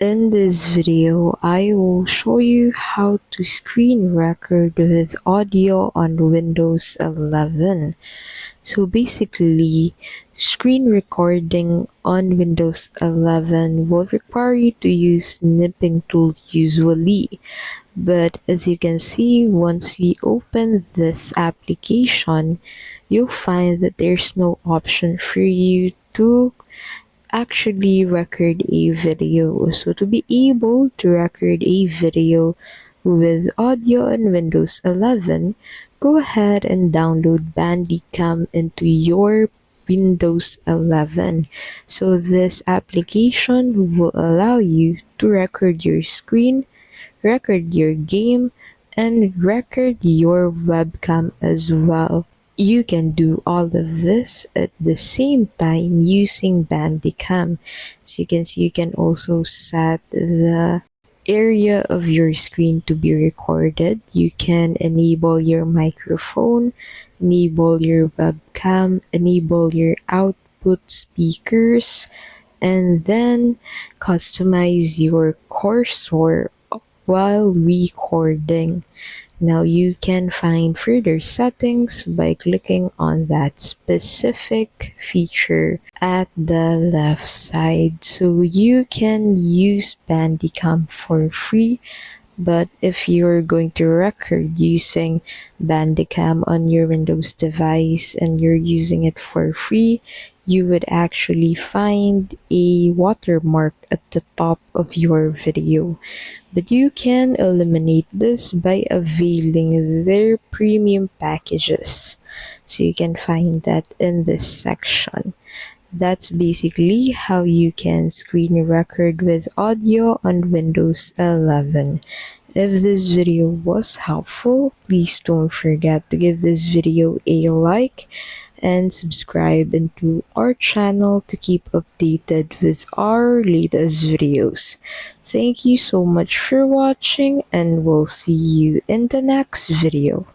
In this video, I will show you how to screen record with audio on Windows 11. So basically, screen recording on Windows 11 will require you to use snipping tools usually. But as you can see, once you open this application, you'll find that there's no option for you to actually record a video. So to be able to record a video with audio on Windows 11, go ahead and download Bandicam into your Windows 11. So this application will allow you to record your screen, record your game, and record your webcam as well. You can do all of this at the same time using Bandicam. As you can see, you can also set the area of your screen to be recorded. You can enable your microphone, enable your webcam, enable your output speakers, and then customize your cursor while recording. Now you can find further settings by clicking on that specific feature at the left side. So you can use Bandicam for free, but if you're going to record using Bandicam on your Windows device and you're using it for free, you would actually find a watermark at the top of your video. But you can eliminate this by availing their premium packages. So you can find that in this section. That's basically how you can screen record with audio on Windows 11. If this video was helpful, please don't forget to give this video a like and subscribe into our channel to keep updated with our latest videos. Thank you so much for watching, and we'll see you in the next video.